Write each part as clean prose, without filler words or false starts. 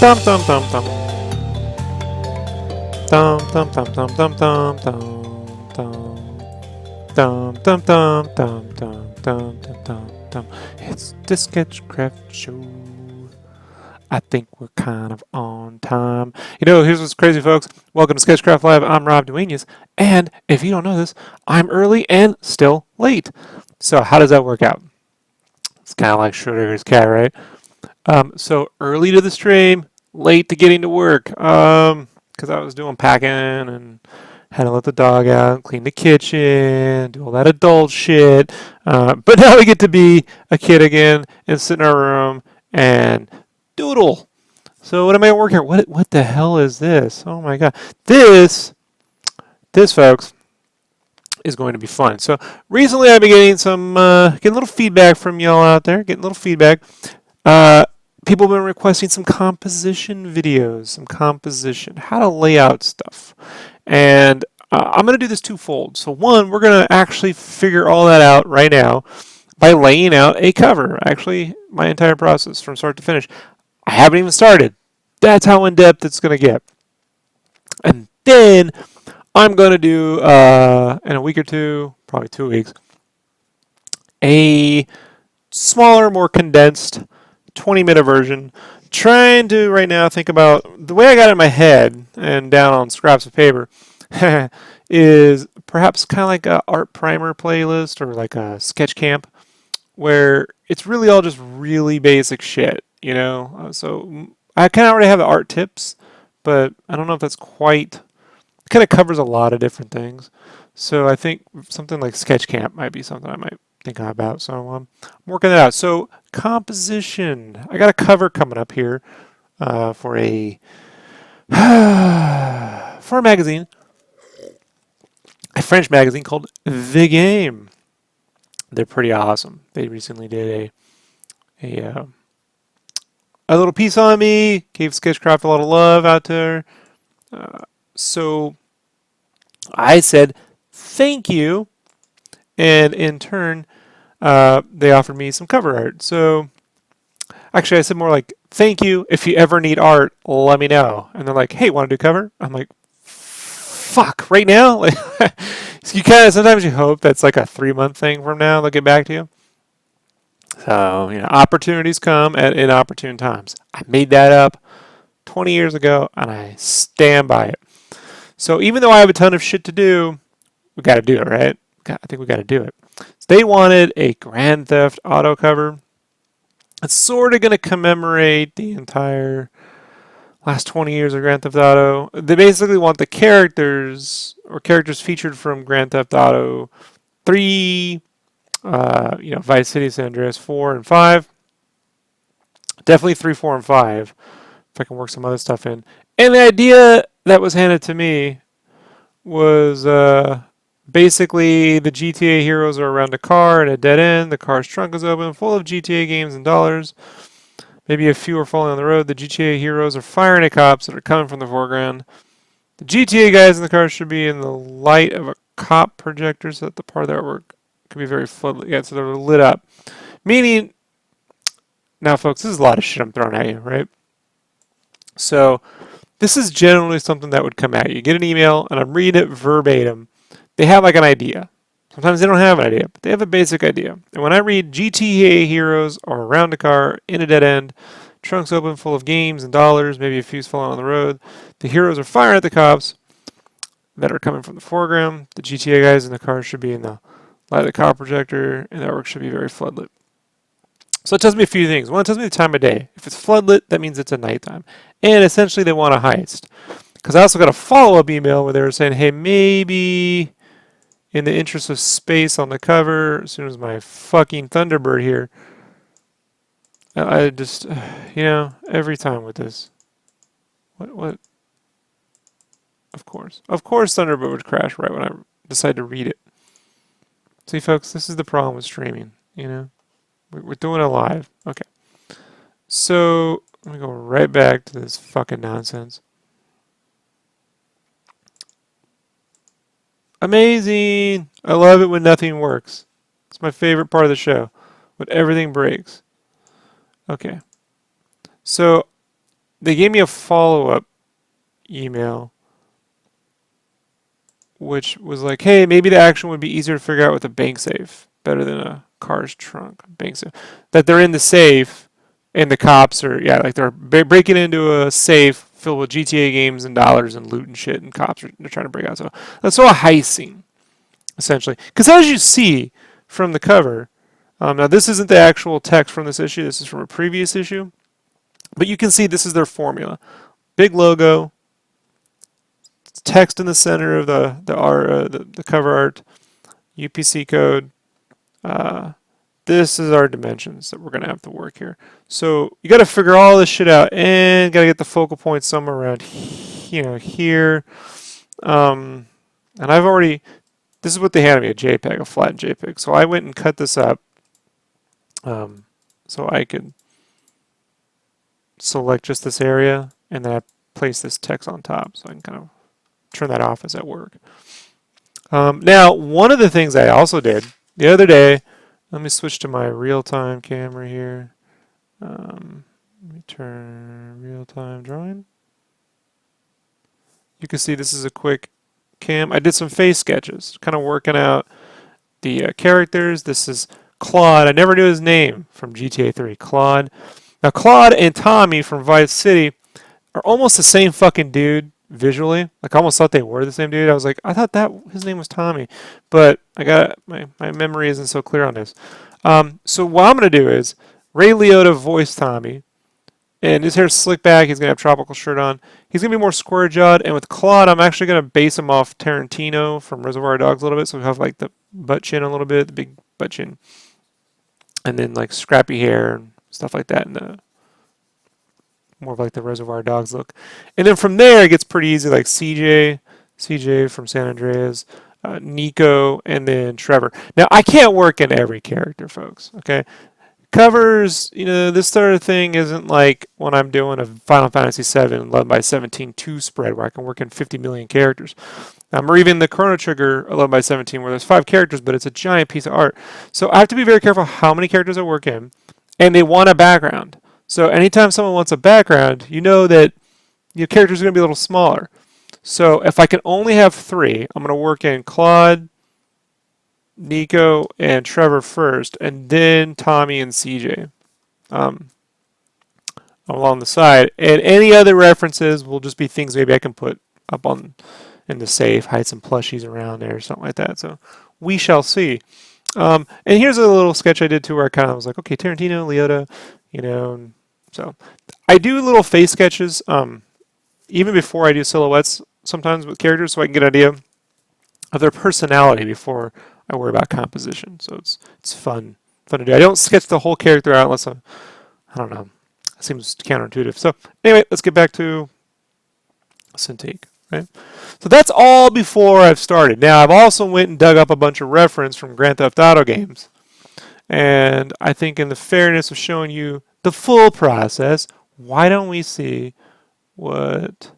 Dum dum dum dum dum. Dum dum dum dum dum dum dum dum dum dum dum dum dum dum dum. It's the SketchCraft show. I think we're kind of on time. You know, here's what's crazy, folks. Welcome to SketchCraft Live. I'm Rob Duenas, and if you don't know this, I'm early and still late. So how does that work out? It's kind of like Schrodinger's cat, right? So early to the stream, late to getting to work. Because I was doing packing and had to let the dog out, clean the kitchen, do all that adult shit. But now we get to be a kid again and sit in our room and doodle. So what am I working here? What the hell is this? Oh my god. This folks is going to be fun. So recently I've been getting getting a little feedback from y'all out there, getting a little feedback. People have been requesting some composition videos, how to lay out stuff. And I'm going to do this twofold. So one, we're going to actually figure all that out right now by laying out a cover. Actually, my entire process from start to finish. I haven't even started. That's how in-depth it's going to get. And then I'm going to do, in a week or two, probably 2 weeks, a smaller, more condensed 20-minute version. Trying to right now think about the way I got it in my head and down on scraps of paper is perhaps kind of like a art primer playlist or like a sketch camp where it's really all just really basic shit, you know? So I kind of already have the art tips, but I don't know if that's quite, it kind of covers a lot of different things. So I think something like sketch camp might be something I might think about. So I'm working that out. So composition. I got a cover coming up here for a magazine, a French magazine called The Game. They're pretty awesome. They recently did a little piece on me. Gave Sketchcraft a lot of love out there. So I said thank you. And in turn, they offered me some cover art. So actually, I said more like, thank you. If you ever need art, let me know. And they're like, hey, want to do cover? I'm like, fuck, right now? Like, so you kind of, sometimes you hope that's like a 3-month thing from now. They'll get back to you. So, you know, opportunities come at inopportune times. I made that up 20 years ago, and I stand by it. So even though I have a ton of shit to do, we got to do it, right? I think we got to do it. So they wanted a Grand Theft Auto cover. It's sort of going to commemorate the entire last 20 years of Grand Theft Auto. They basically want the characters or characters featured from Grand Theft Auto 3, Vice City, San Andreas 4, and 5. Definitely 3, 4, and 5. If I can work some other stuff in. And the idea that was handed to me was basically the GTA heroes are around a car in a dead end. The car's trunk is open, full of GTA games and dollars. Maybe a few are falling on the road. The GTA heroes are firing at cops that are coming from the foreground. The GTA guys in the car should be in the light of a cop projector so that the part of the artwork can be very floodlit. Yeah, so they're lit up. Meaning, now folks, this is a lot of shit I'm throwing at you, right? So this is generally something that would come at you. You get an email, and I'm reading it verbatim. They have like an idea. Sometimes they don't have an idea, but they have a basic idea. And when I read GTA heroes are around a car in a dead end, trunks open full of games and dollars, maybe a fuse falling on the road. The heroes are firing at the cops that are coming from the foreground. The GTA guys in the car should be in the light of the car projector, and the artwork should be very floodlit. So it tells me a few things. One, it tells me the time of day. If it's floodlit, that means it's at nighttime. And essentially they want a heist. Because I also got a follow-up email where they were saying, hey, maybe in the interest of space on the cover, as soon as my fucking Thunderbird here, I just, you know, every time with this. What? Of course. Of course Thunderbird would crash right when I decide to read it. See, folks, this is the problem with streaming, you know? We're doing it live. Okay. So, let me go right back to this fucking nonsense. Amazing! I love it when nothing works. It's my favorite part of the show. When everything breaks. Okay. So, they gave me a follow-up email which was like, hey, maybe the action would be easier to figure out with a bank safe, better than a car's trunk bank safe. That they're in the safe, and the cops are, yeah, like they're breaking into a safe filled with GTA games and dollars and loot and shit, and cops are they're trying to break out. So that's all a heist scene, essentially. Because as you see from the cover, now this isn't the actual text from this issue. This is from a previous issue, but you can see this is their formula: big logo, text in the center of the cover art, UPC code. Uh, this is our dimensions that we're going to have to work here. So you got to figure all this shit out and got to get the focal point somewhere around, here. And I've already, this is what they handed me, a JPEG, a flat JPEG. So I went and cut this up so I could select just this area and then I place this text on top so I can kind of turn that off as I work. Now, one of the things I also did the other day, let me switch to my real-time camera here. Let me turn real-time drawing. You can see this is a quick cam. I did some face sketches, kind of working out the characters. This is Claude. I never knew his name from GTA 3. Claude. Now, Claude and Tommy from Vice City are almost the same fucking dude visually. Like I almost thought they were the same dude. I was like, I thought that his name was Tommy, but I got my memory isn't so clear on this. So what I'm gonna do is Ray Liotta voice Tommy, and his hair's slicked back. He's gonna have a tropical shirt on. He's gonna be more square jawed. And with Claude, I'm actually gonna base him off Tarantino from Reservoir Dogs a little bit. So we have like the butt chin a little bit, the big butt chin, and then like scrappy hair and stuff like that, and the more of like the Reservoir Dogs look. And then from there, it gets pretty easy, like CJ from San Andreas, Nico, and then Trevor. Now, I can't work in every character, folks, okay? Covers, this sort of thing isn't like when I'm doing a Final Fantasy VII 11 by 17 2 spread where I can work in 50 million characters. Or even the Chrono Trigger 11 by 17 where there's 5 characters, but it's a giant piece of art. So I have to be very careful how many characters I work in, and they want a background. So anytime someone wants a background, you know that your characters are going to be a little smaller. So if I can only have 3, I'm going to work in Claude, Nico, and Trevor first, and then Tommy and CJ along the side. And any other references will just be things maybe I can put up on in the safe, hide some plushies around there or something like that. So we shall see. And here's a little sketch I did too where I kind of was like, okay, Tarantino, Liotta, so I do little face sketches even before I do silhouettes sometimes with characters so I can get an idea of their personality before I worry about composition. So it's fun to do. I don't sketch the whole character out unless I don't know. It seems counterintuitive. So anyway, let's get back to Cintiq, right? So that's all before I've started. Now I've also went and dug up a bunch of reference from Grand Theft Auto games. And I think in the fairness of showing you the full process, why don't we see what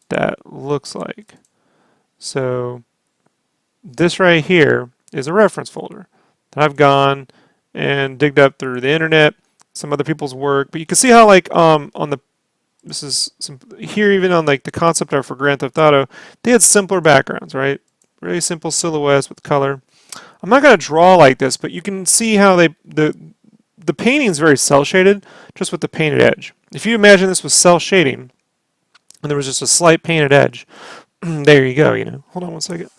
that looks like? So this right here is a reference folder that I've gone and digged up through the internet, some other people's work, but you can see how like on the this is some here even on like the concept art for Grand Theft Auto, they had simpler backgrounds, right? Really simple silhouettes with color. I'm not going to draw like this, but you can see how the painting is very cell shaded, just with the painted edge. If you imagine this was cell shading, and there was just a slight painted edge, there you go. Hold on one second.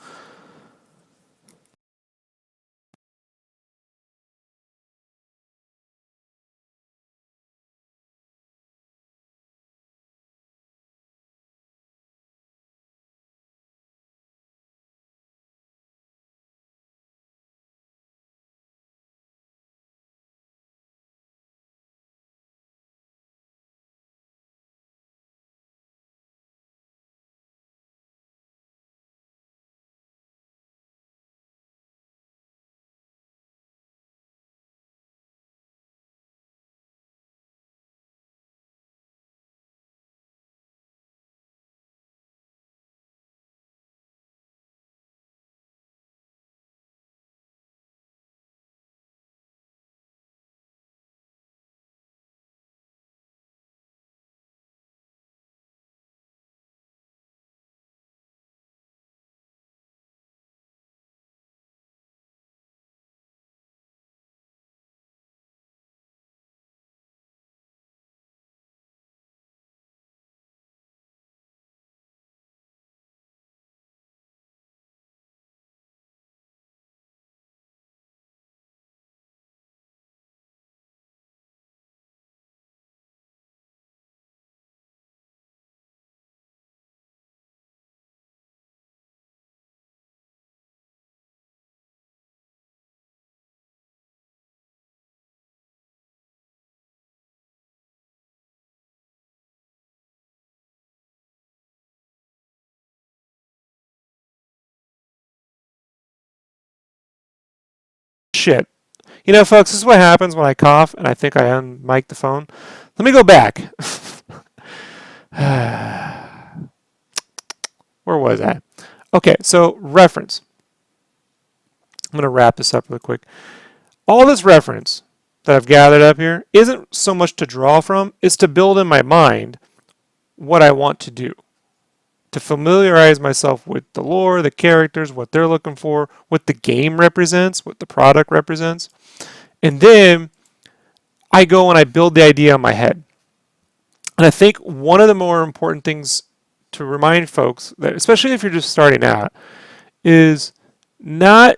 shit. You know, folks, this is what happens when I cough and I think I unmiked the phone. Let me go back. Where was I? Okay, so reference. I'm going to wrap this up real quick. All this reference that I've gathered up here isn't so much to draw from, it's to build in my mind what I want to do. To familiarize myself with the lore, the characters, what they're looking for, what the game represents, what the product represents. And then I go and I build the idea in my head. And I think one of the more important things to remind folks, that especially if you're just starting out, is not,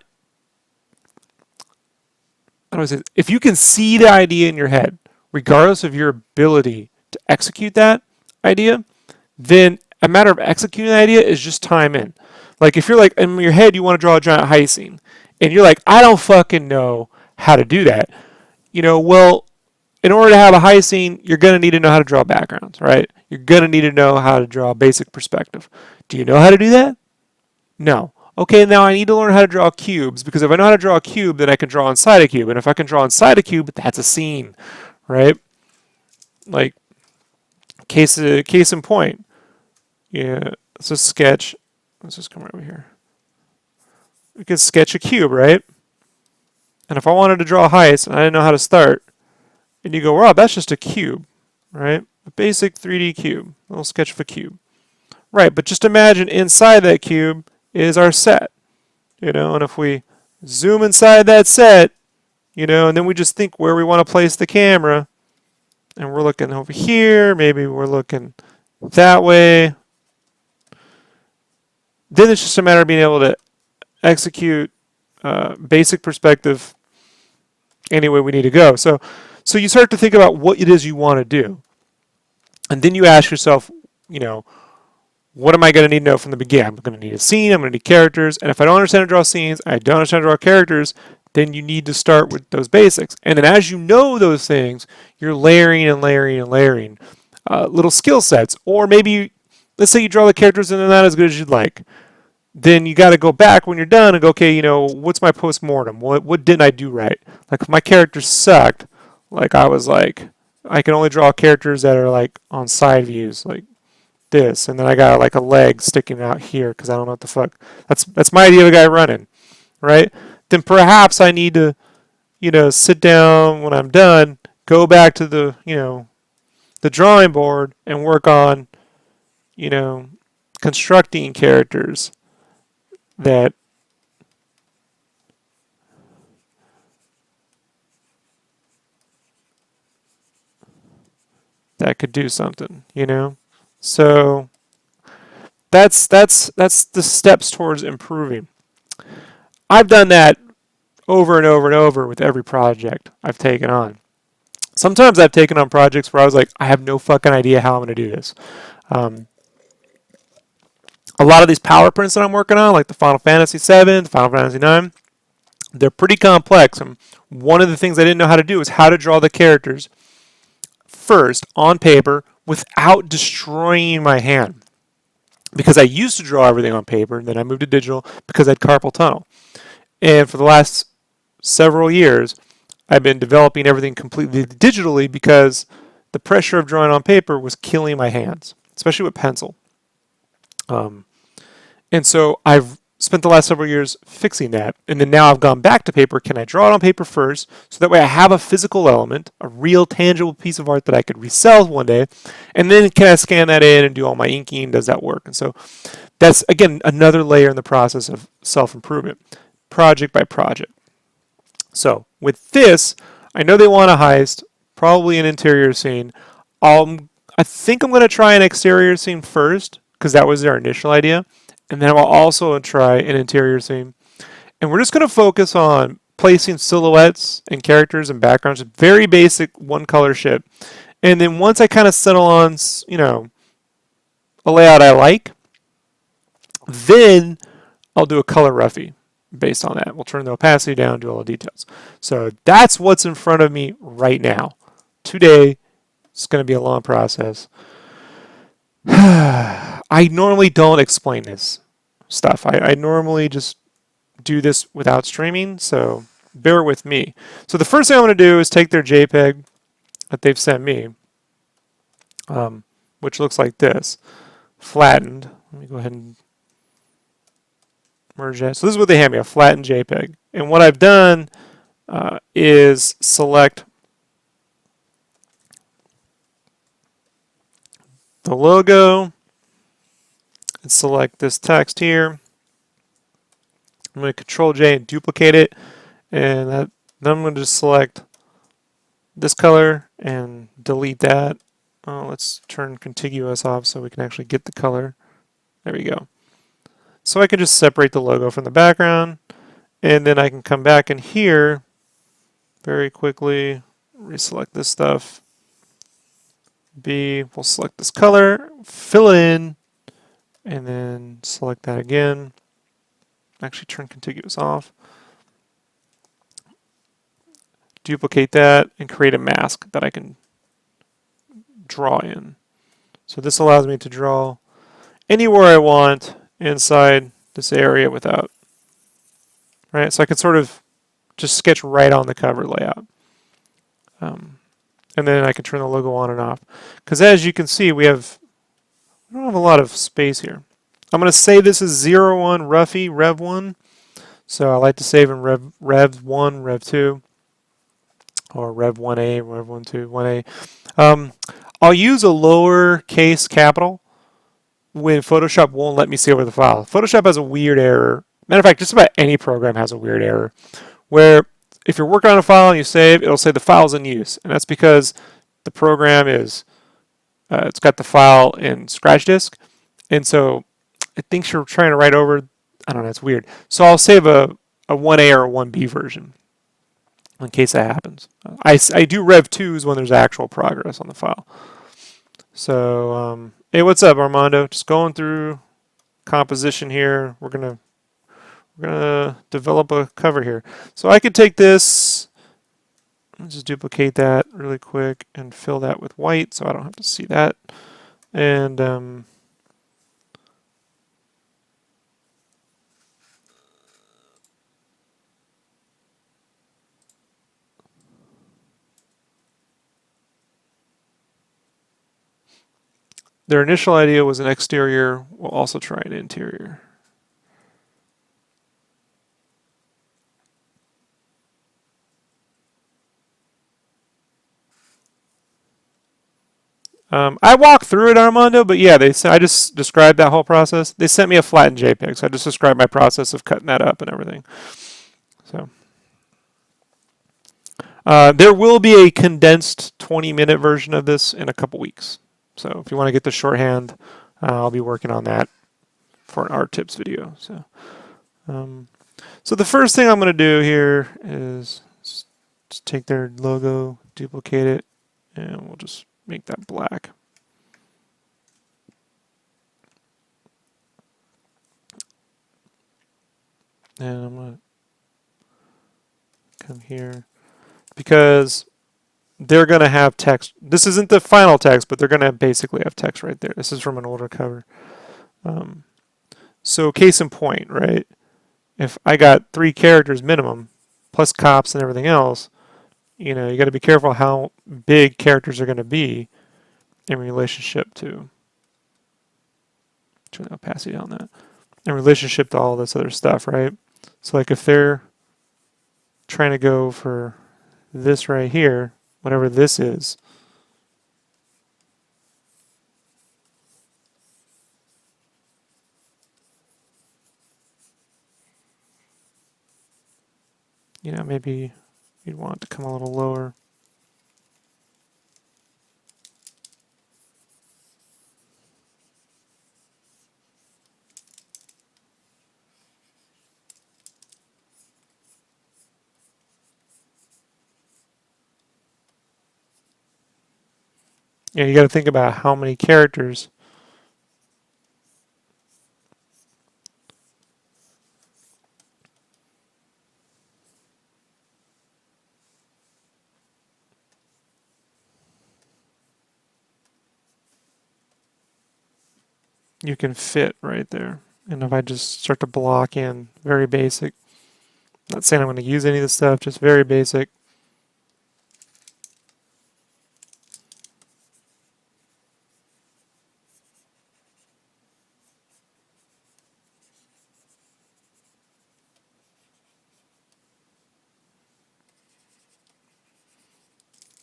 how do I say this? If you can see the idea in your head, regardless of your ability to execute that idea, then a matter of executing the idea is just time in. Like if you're like in your head you want to draw a giant heist scene, and you're like, I don't fucking know how to do that. Well, in order to have a heist scene, you're going to need to know how to draw backgrounds, right? You're going to need to know how to draw a basic perspective. Do you know how to do that? No. Okay, now I need to learn how to draw cubes, because if I know how to draw a cube, then I can draw inside a cube. And if I can draw inside a cube, that's a scene, right? Like, case in point. Yeah, let's just sketch. Let's just come right over here. We can sketch a cube, right? And if I wanted to draw a heist and I didn't know how to start, and you go, Rob, that's just a cube, right? A basic 3D cube, a little sketch of a cube. Right, but just imagine inside that cube is our set, and if we zoom inside that set, and then we just think where we want to place the camera, and we're looking over here, maybe we're looking that way, then it's just a matter of being able to execute basic perspective any way we need to go. So you start to think about what it is you want to do. And then you ask yourself, what am I going to need to know from the beginning? I'm going to need a scene, I'm going to need characters, and if I don't understand how to draw scenes, I don't understand how to draw characters, then you need to start with those basics. And then as you know those things, you're layering and layering and layering little skill sets. Or maybe, let's say you draw the characters and they're not as good as you'd like. Then you got to go back when you're done and go, okay, what's my post-mortem? What didn't I do right? Like if my characters sucked, like I was like, I can only draw characters that are like on side views, like this, and then I got like a leg sticking out here because I don't know what the fuck. That's my idea of a guy running, right? Then perhaps I need to, sit down when I'm done, go back to the, the drawing board and work on, constructing characters that could do something, So that's the steps towards improving. I've done that over and over and over with every project I've taken on. Sometimes I've taken on projects where I was like, I have no fucking idea how I'm going to do this. A lot of these power prints that I'm working on, like the Final Fantasy VII, the Final Fantasy IX, they're pretty complex. And one of the things I didn't know how to do is how to draw the characters first on paper without destroying my hand. Because I used to draw everything on paper, and then I moved to digital because I had carpal tunnel. And for the last several years, I've been developing everything completely digitally because the pressure of drawing on paper was killing my hands, especially with pencil. And so I've spent the last several years fixing that. And then now I've gone back to paper. Can I draw it on paper first? So that way I have a physical element, a real tangible piece of art that I could resell one day. And then can I scan that in and do all my inking? Does that work? And so that's, again, another layer in the process of self-improvement, project by project. So with this, I know they want a heist, probably an interior scene. I think I'm going to try an exterior scene first because that was their initial idea. And then I'll also try an interior scene. And we're just going to focus on placing silhouettes and characters and backgrounds, very basic one color shit. And then once I kind of settle on, a layout I like, then I'll do a color roughie based on that. We'll turn the opacity down, do all the details. So that's what's in front of me right now. Today, it's going to be a long process. I normally don't explain this stuff. I normally just do this without streaming, so bear with me. So the first thing I'm going to do is take their JPEG that they've sent me, which looks like this, flattened. Let me go ahead and merge that. So this is what they hand me, a flattened JPEG. And what I've done is select the logo and select this text here. I'm going to Control J and duplicate it, and then I'm going to just select this color and delete that. Let's turn contiguous off so we can actually get the color. There we go. So I can just separate the logo from the background, and then I can come back in here very quickly, reselect this stuff. We'll select this color, fill it in, and then select that again. Actually turn contiguous off. Duplicate that and create a mask that I can draw in. So this allows me to draw anywhere I want inside this area without, right? So I can sort of just sketch right on the cover layout. And then I can turn the logo on and off. Because as you can see, we don't have a lot of space here. I'm going to say this is 01 Roughy Rev 1. So I like to save in Rev 1, Rev 2, or Rev 1A, Rev 1, 2, 1A. I'll use a lowercase capital when Photoshop won't let me see over the file. Photoshop has a weird error. Matter of fact, just about any program has a weird error where if you're working on a file and you save, it'll say the file's in use. And that's because the program is, it's got the file in scratch disk. And so it thinks you're trying to write over, I don't know, it's weird. So I'll save a 1A or a 1B version in case that happens. I do Rev 2s when there's actual progress on the file. So, hey, what's up, Armando? Just going through composition here. We're gonna develop a cover here. So I could take this, just duplicate that really quick and fill that with white so I don't have to see that. And their initial idea was an exterior. We'll also try an interior. I walked through it, Armando, but yeah, I just described that whole process. They sent me a flattened JPEG, so I just described my process of cutting that up and everything. So there will be a condensed 20-minute version of this in a couple weeks. So if you want to get the shorthand, I'll be working on that for an art tips video. So, so the first thing I'm going to do here is just take their logo, duplicate it, and we'll just make that black. And I'm going to come here because they're going to have text. This isn't the final text, but they're going to basically have text right there. This is from an older cover. So case in point, right? If I got 3 characters minimum, plus cops and everything else, you know, you got to be careful how big characters are going to be in relationship to, turn the opacity on that, in relationship to all this other stuff, right? So like if they're trying to go for this right here, whatever this is, you know, maybe you'd want it to come a little lower. Yeah, you got to think about how many characters you can fit right there. And if I just start to block in very basic, Not saying I'm going to use any of this stuff, just very basic.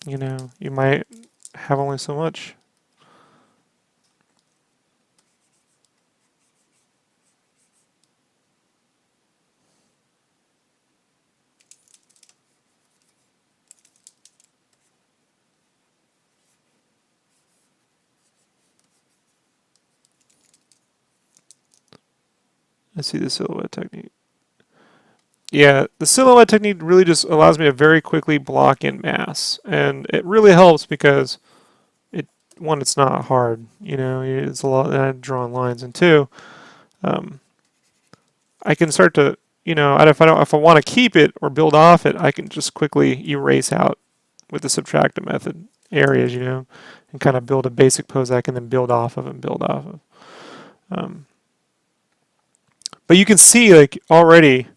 You know, you might have only so much. I see the silhouette technique. Yeah, the silhouette technique really just allows me to very quickly block in mass, and it really helps because one, it's not hard. You know, it's a lot of drawing lines, and two, um, I can start to, you know, if I want to keep it or build off it, I can just quickly erase out with the subtractive method areas, you know, and kind of build a basic pose I can then build off of and build off of. But you can see like already.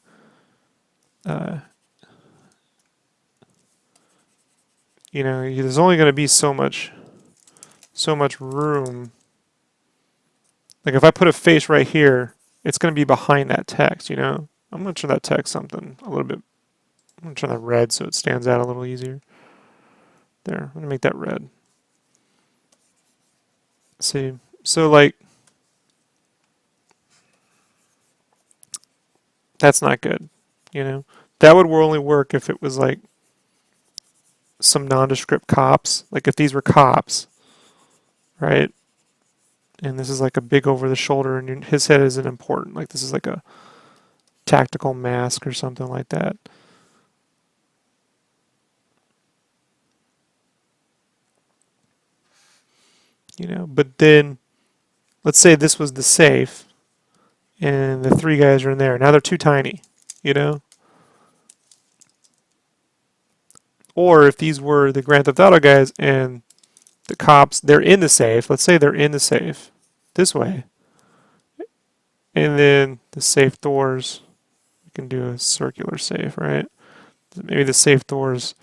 You know, there's only going to be so much room. Like if I put a face right here, it's going to be behind that text, you know. I'm going to turn that text something a little bit. I'm going to turn that red so it stands out a little easier. There, I'm going to make that red. See, so like, that's not good, you know. That would only work if it was like some nondescript cops. Like if these were cops, right? And this is like a big over the shoulder and his head isn't important. Like this is like a tactical mask or something like that. You know, but then let's say this was the safe and the three guys are in there. Now they're too tiny, you know? Or if these were the Grand Theft Auto guys and the cops, they're in the safe. Let's say they're in the safe this way. And then the safe doors, we can do a circular safe, right? Maybe the safe doors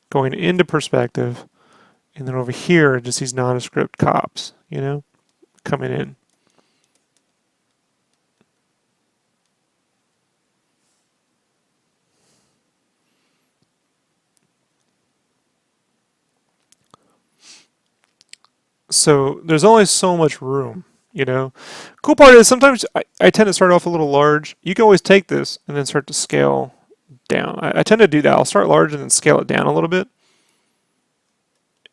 going into perspective. And then over here, just these nondescript cops, you know, coming in. So there's only so much room, you know. Cool part is sometimes I tend to start off a little large. You can always take this and then start to scale down. I tend to do that. I'll start large and then scale it down a little bit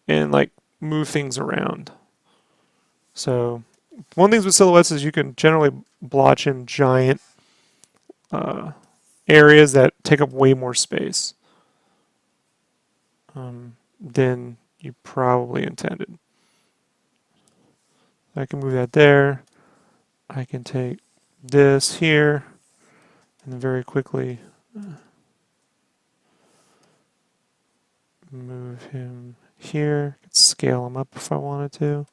and like move things around. So one thing with silhouettes is you can generally blotch in giant areas that take up way more space than you probably intended. I can move that there. I can take this here and very quickly move him here. Scale him up if I wanted to.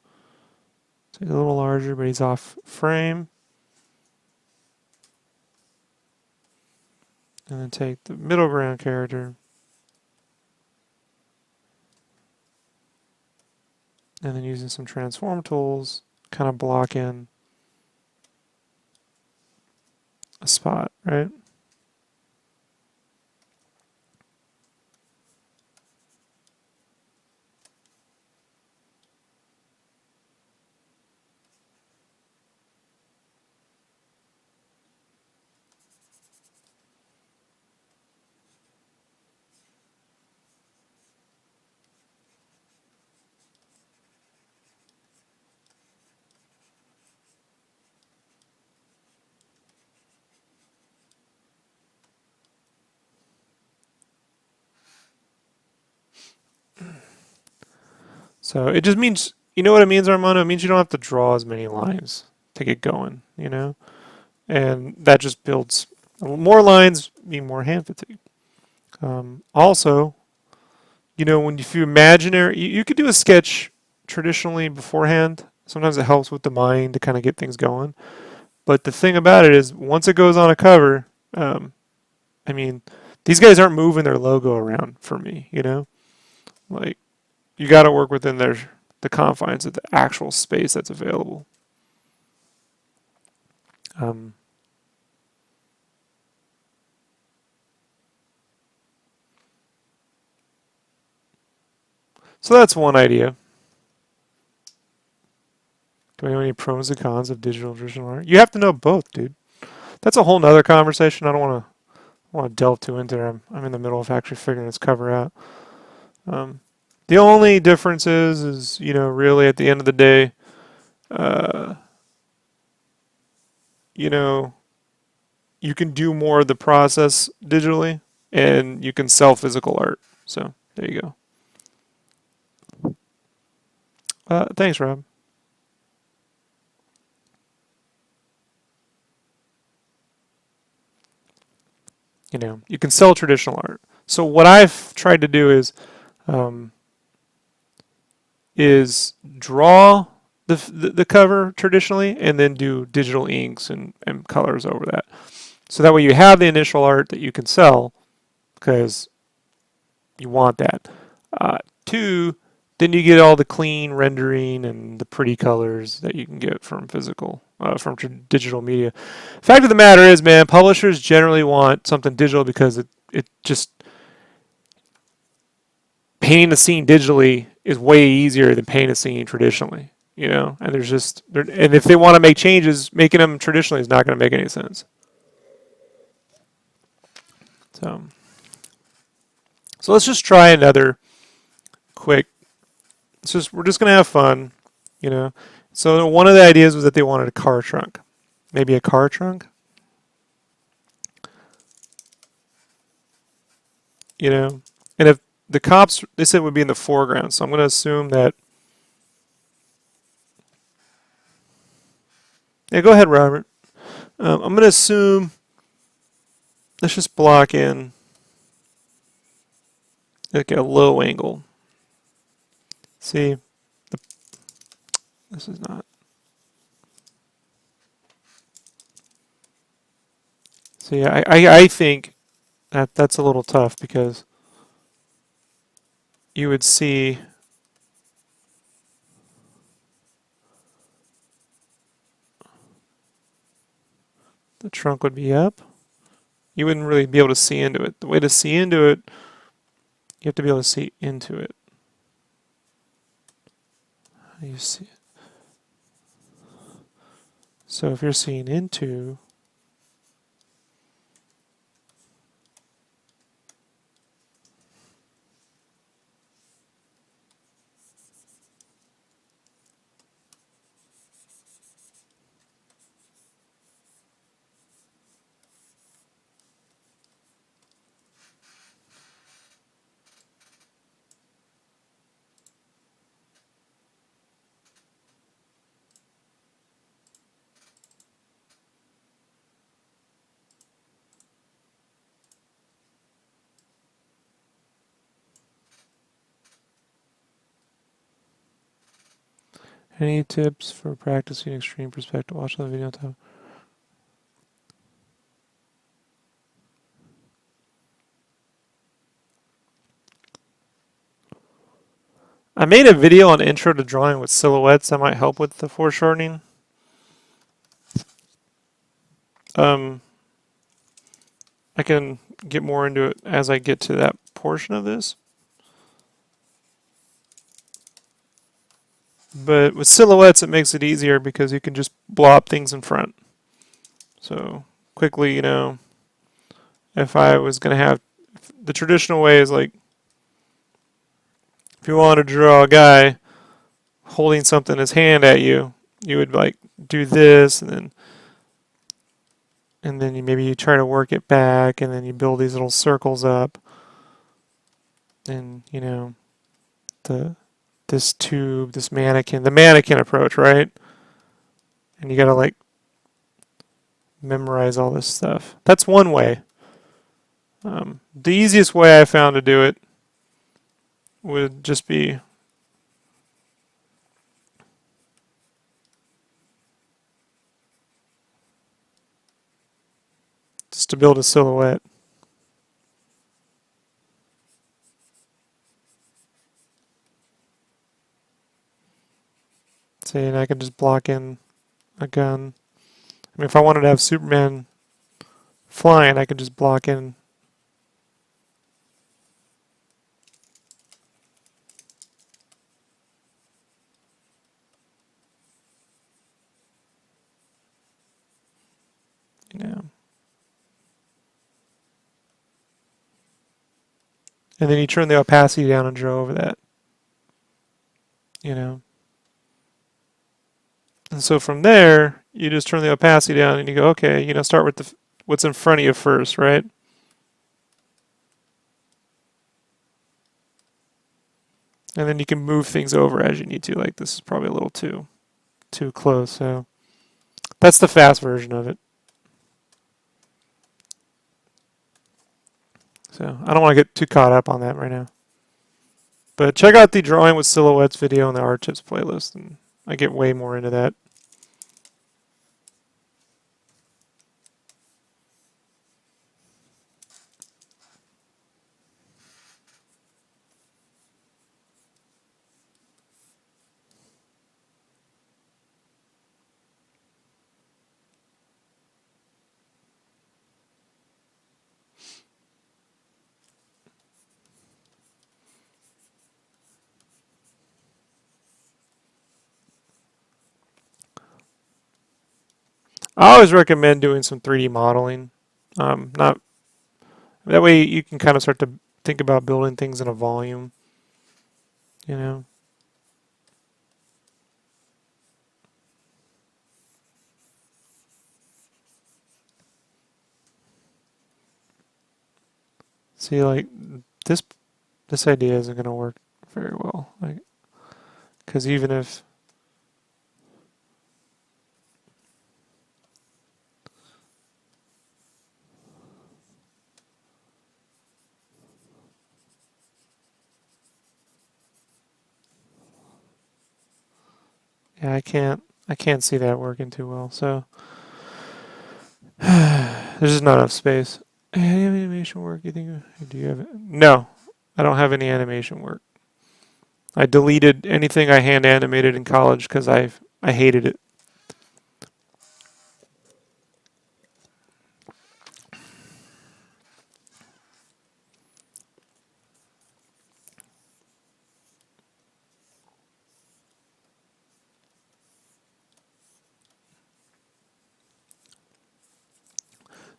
Take it a little larger, but he's off frame. And then take the middle ground character and then using some transform tools, kind of block in a spot, right? So it just means, you know what it means, Armando? It means you don't have to draw as many lines to get going, you know? And that just builds more lines, mean more hand fatigue. Also, you know, if you imaginary, you could do a sketch traditionally beforehand. Sometimes it helps with the mind to kind of get things going. But the thing about it is, once it goes on a cover, it I mean, these guys aren't moving their logo around for me, you know? Like, you got to work within the confines of the actual space that's available. Um, so that's one idea. Do we know any pros and cons of digital traditional art? You have to know both, dude. That's a whole nother conversation. I don't want to delve too into it. I'm in the middle of actually figuring this cover out. The only difference is you know really at the end of the day, uh, you know you can do more of the process digitally, and you can sell physical art. So there you go. Thanks, Rob. You know you can sell traditional art. So what I've tried to do um, is draw the cover traditionally and then do digital inks and colors over that. So that way you have the initial art that you can sell because you want that. Two, then you get all the clean rendering and the pretty colors that you can get from digital media. Fact of the matter is, man, publishers generally want something digital because it just painting the scene digitally is way easier than painting a scene traditionally. You know, and and if they want to make changes, making them traditionally is not going to make any sense. So, so let's just try another quick. We're just gonna have fun, you know. So one of the ideas was that they wanted a car trunk, maybe a car trunk, you know. And if the cops, they said would be in the foreground, so I'm gonna assume that. Yeah, go ahead, Robert. I'm gonna assume. Let's just block in like a low angle. See, this is not. So yeah, I think that's a little tough because you would see the trunk would be up. You wouldn't really be able to see into it. The way to see into it, you have to be able to see into it. How do you see it? So if you're seeing into, any tips for practicing extreme perspective? Watch the video top. I made a video on intro to drawing with silhouettes that might help with the foreshortening. Um, I can get more into it as I get to that portion of this. But with silhouettes, it makes it easier because you can just blob things in front. So quickly, you know, if I was going to have the traditional way is like if you wanted to draw a guy holding something in his hand at you, you would like do this and then maybe you try to work it back and then you build these little circles up and you know this tube, this mannequin, the mannequin approach, right? And you got to like memorize all this stuff. That's one way. The easiest way I found to do it would just be just to build a silhouette. See, and I can just block in a gun. I mean, if I wanted to have Superman flying, I could just block in. You know. And then you turn the opacity down and draw over that. You know. And so from there, you just turn the opacity down and you go, okay, you know, start with what's in front of you first, right? And then you can move things over as you need to. Like this is probably a little too close. So that's the fast version of it. So I don't want to get too caught up on that right now. But check out the Drawing with Silhouettes video in the Art Tips playlist, and I get way more into that. I always recommend doing some 3D modeling. Not that way you can kind of start to think about building things in a volume. You know. See, like this idea isn't going to work very well. Like, because even if yeah, I can't see that working too well. So there's just not enough space. Any animation work? You think? Do you have it? No, I don't have any animation work. I deleted anything I hand animated in college because I hated it.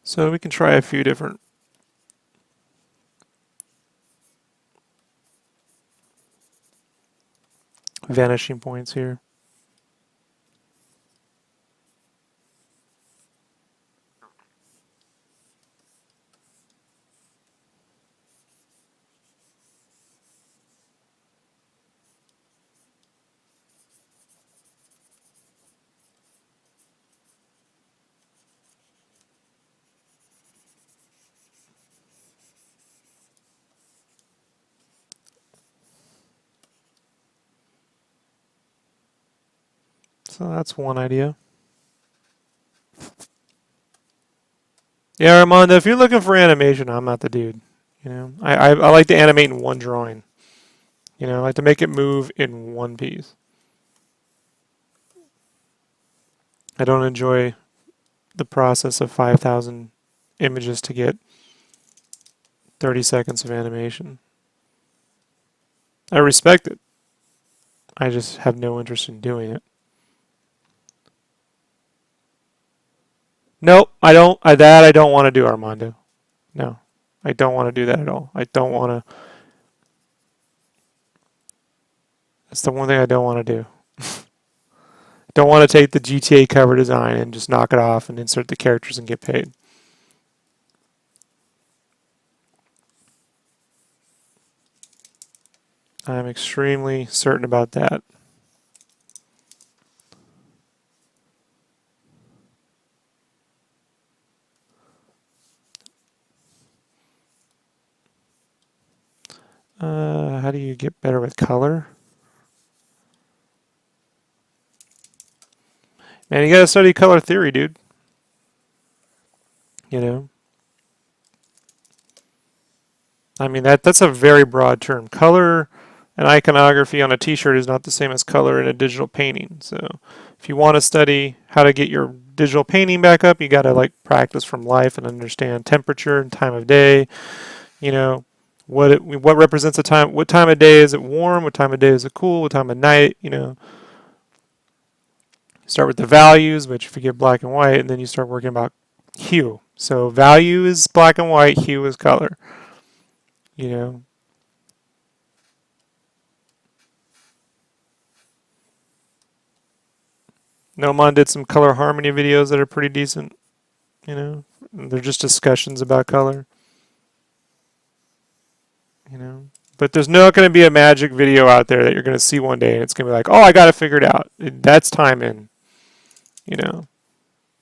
So we can try a few different vanishing points here. So that's one idea. Yeah, Armando, if you're looking for animation, I'm not the dude. You know, I like to animate in one drawing. You know, I like to make it move in one piece. I don't enjoy the process of 5,000 images to get 30 seconds of animation. I respect it. I just have no interest in doing it. Nope, I don't. I don't want to do, Armando. No, I don't want to do that at all. I don't want to. That's the one thing I don't want to do. Don't want to take the GTA cover design and just knock it off and insert the characters and get paid. I'm extremely certain about that. How do you get better with color? Man, you gotta study color theory, dude. You know? I mean, that's a very broad term. Color an iconography on a t-shirt is not the same as color in a digital painting. So if you want to study how to get your digital painting back up, you got to like practice from life and understand temperature and time of day. You know, what represents a time, what time of day is it warm, what time of day is it cool, what time of night, you know. Start with the values, which if you get black and white, and then you start working about hue. So value is black and white, hue is color. You know. Noman did some color harmony videos that are pretty decent. You know, they're just discussions about color. You know, but there's not going to be a magic video out there that you're going to see one day and it's going to be like, oh, I got to figure it out. That's time in. You know,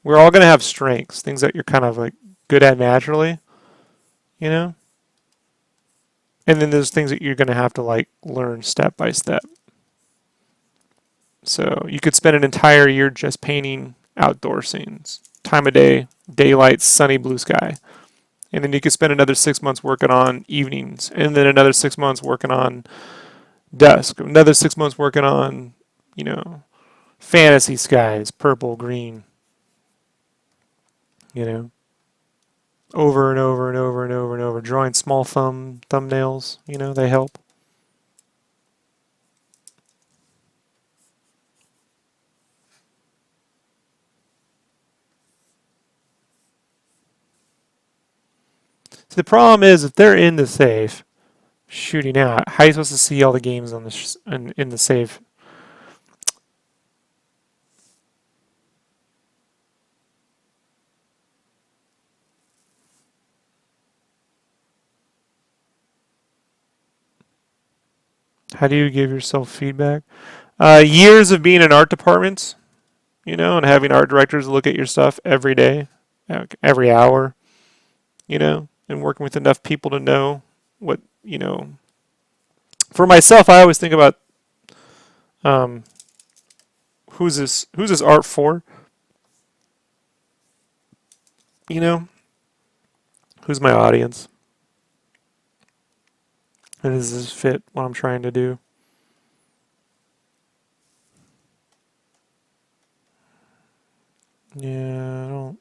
we're all going to have strengths, things that you're kind of like good at naturally. You know, and then there's things that you're going to have to like learn step by step. So you could spend an entire year just painting outdoor scenes, time of day, daylight, sunny blue sky. And then you could spend another 6 months working on evenings, and then another 6 months working on dusk, another 6 months working on, you know, fantasy skies, purple, green, you know, over and over and over and over and over. Drawing small thumbnails, you know, they help. So the problem is if they're in the safe shooting out, how are you supposed to see all the games on the in the safe? How do you give yourself feedback? Years of being in art departments, you know, and having art directors look at your stuff every day, every hour, you know, and working with enough people to know what, you know. For myself, I always think about um, who's this art for, you know, who's my audience, and does this fit what I'm trying to do? Yeah, I don't.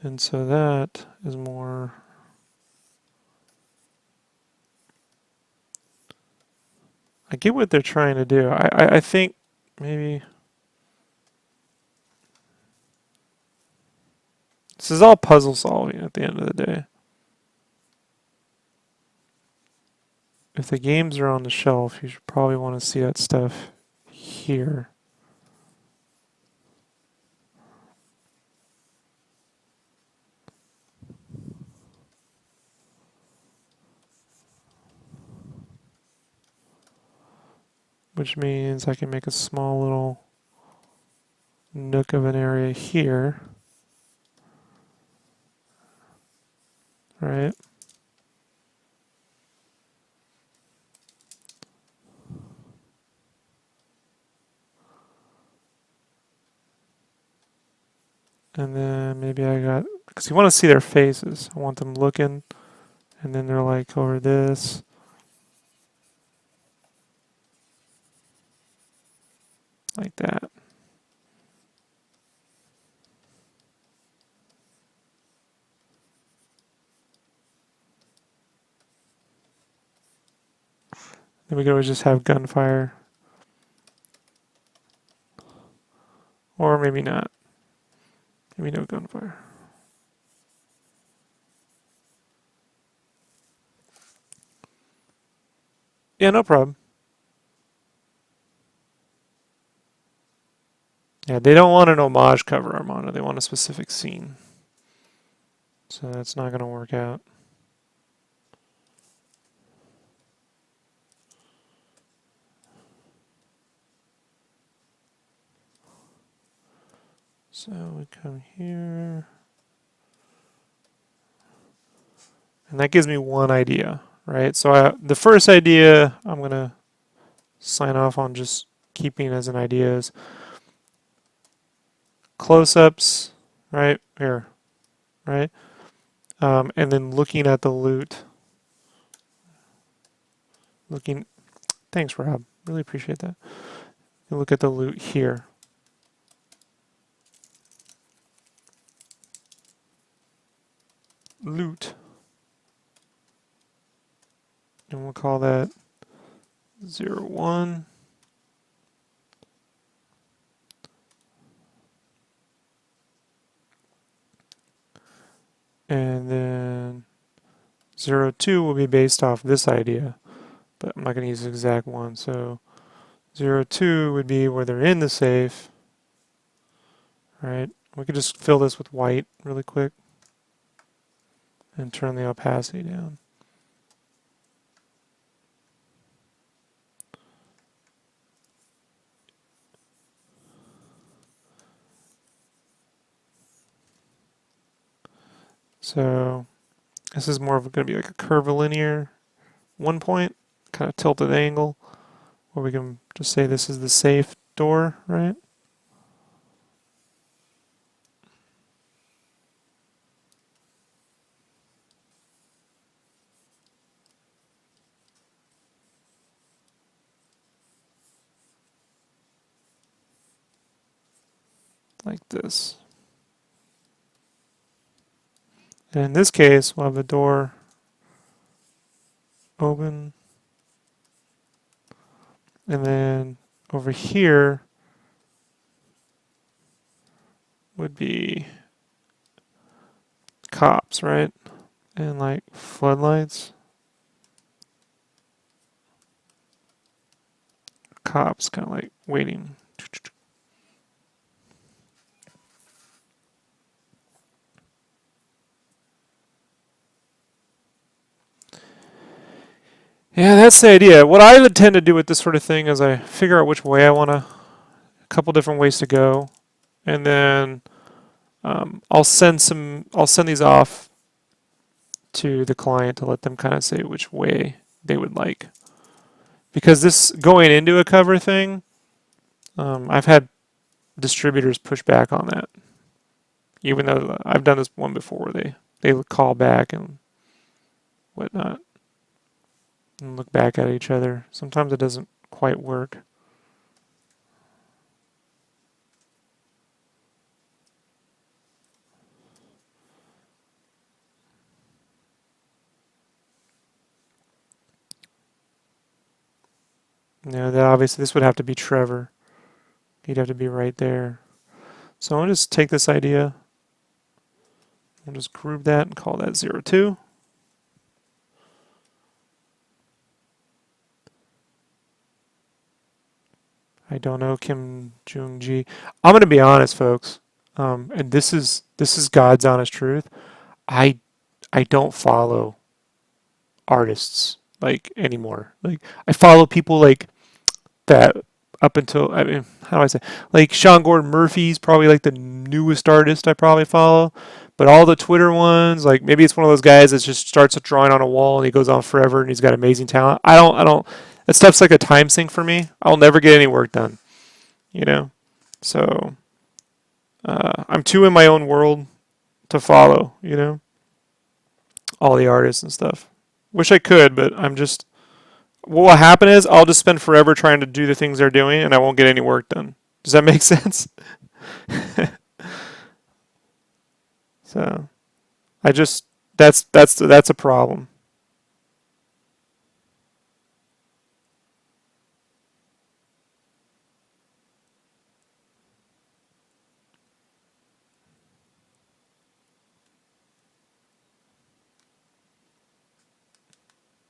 And so that is more. I get what they're trying to do. I think maybe this is all puzzle solving at the end of the day. If the games are on the shelf, you should probably want to see that stuff here. Which means I can make a small little nook of an area here. Right? And then maybe I got, because you want to see their faces. I want them looking, and then they're like over this. Like that. Then we could always just have gunfire. Or maybe not. Maybe no gunfire. Yeah, no problem. Yeah, they don't want an homage cover, Armando. They want a specific scene. So that's not going to work out. So we come here. And that gives me one idea, right? So the first idea I'm going to sign off on just keeping as an idea is close-ups, right? Here. right? And then looking at the loot, thanks Rob, really appreciate that. You look at the loot here. Loot. And we'll call that 01. And then 02 will be based off this idea, but I'm not going to use the exact one. So 02 would be where they're in the safe, right? We could just fill this with white really quick and turn the opacity down. So this is more of going to be like a curvilinear 1 point, kind of tilted angle, where we can just say this is the safe door, right? Like this. And in this case, we'll have the door open. And then over here would be cops, right? And like floodlights. Cops kind of like waiting. Yeah, that's the idea. What I would tend to do with this sort of thing is I figure out which way I want a couple different ways to go, and then I'll send these off to the client to let them kind of say which way they would like. Because this going into a cover thing, I've had distributors push back on that, even though I've done this one before where they call back and whatnot and look back at each other. Sometimes it doesn't quite work. Yeah, that obviously this would have to be Trevor. He'd have to be right there. So I'll just take this idea. I'll just group that and call that 02. I don't know Kim Jung Ji. I'm gonna be honest, folks, and this is God's honest truth. I I don't follow artists like anymore. Like I follow people like that up until I mean, how do I say? Like Sean Gordon Murphy's probably like the newest artist I probably follow. But all the Twitter ones, like maybe it's one of those guys that just starts a drawing on a wall and he goes on forever and he's got amazing talent. I don't. That stuff's like a time sink for me. I'll never get any work done. You know. So I'm too in my own world to follow. You know, all the artists and stuff. Wish I could, but I'm just. What will happen is I'll just spend forever trying to do the things they're doing, and I won't get any work done. Does that make sense? So I just that's a problem.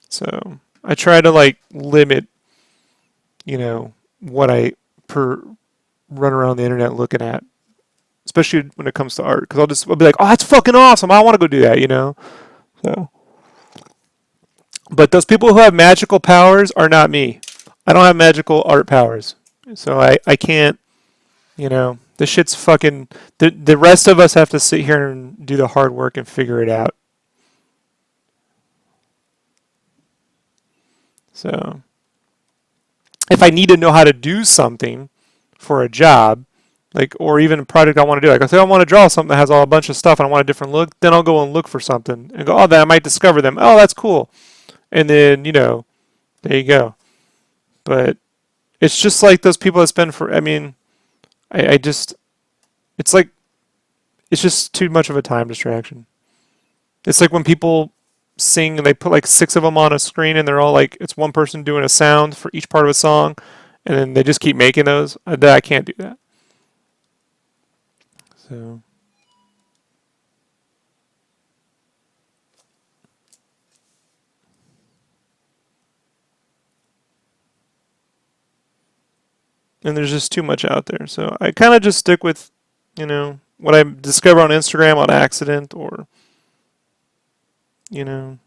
So I try to like limit, what I per run around the internet looking at, especially when it comes to art, because I'll be like, oh, that's fucking awesome. I want to go do that. So, but those people who have magical powers are not me. I don't have magical art powers, so I can't. The shit's fucking. The rest of us have to sit here and do the hard work and figure it out. So if I need to know how to do something for a job, Like, or even a project I want to do. Like, I say I want to draw something that has a bunch of stuff and I want a different look. Then I'll go and look for something and go, oh, then I might discover them. Oh, that's cool. And then, there you go. But it's just like those people that spend for, I mean, I just, it's like, it's just too much of a time distraction. It's like when people sing and they put like 6 of them on a screen and they're all like, it's one person doing a sound for each part of a song and then they just keep making those. I can't do that. So. And there's just too much out there. So I kind of just stick with, what I discover on Instagram on accident or, you know,